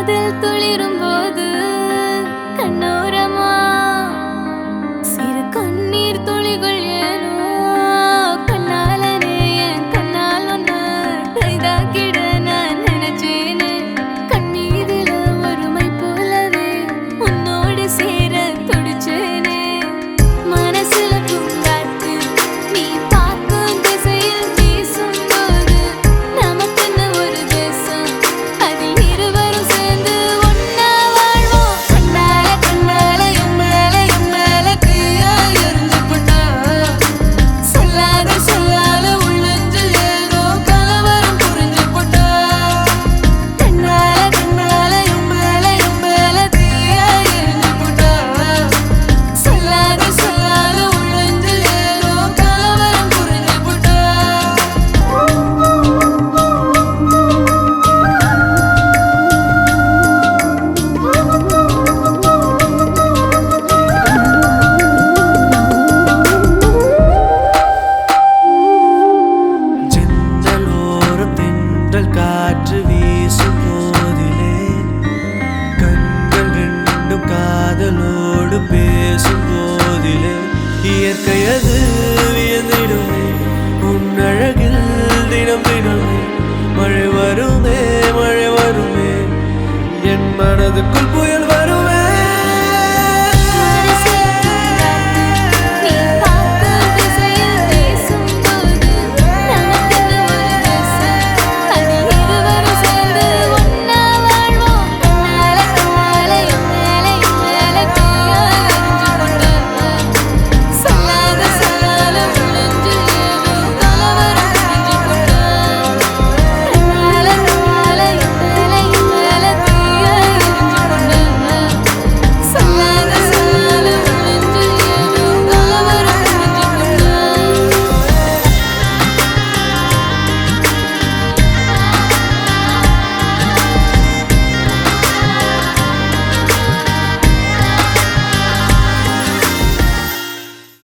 காதல் துளிரும் போது கண்ணோரமா சிறு கண்ணீர் துளிகள் ஏனோ கண்ணாலனே என் கண்ணால் ஒன்ன கைதாக்கிட நான் நினைச்சேனே கண்ணீரில ஒருமை போலவே உன்னோடு சேர துடிச்சேனே மனசுல பூங்காத்து நீ பார்க்கும் திசையில் வீசும்போது நமக்குன்னு ஒரு தேசம் அதில் இருவரும் சேர்ந்து ஒன்னா வாழ்வோம் கண்ணால கண்ணால என் மேல தீயா எரிஞ்சு போட்டா சொல்லாத சொல்லாத உள்ளஞ்சில் ஏதோ கலவரம் புரிஞ்சு போட்டா கண்ணால கண்ணால என் மேல தீயா எரிஞ்சு போட்டா சொல்லாத சொல்லாத உள்ளஞ்சில் ஏதோ கலவரம் புரிஞ்சு போட்டா ஜன்னலோரம் தென்றல் காற்று வீசும் போதிலே கண்கள் ரெண்டும் காதலோடு பேசும் போதிலே இயற்கையது வியந்திடுமே உன் அழகில் தினம் தினமே மழை வருமே என் மனதுக்குள் புயல்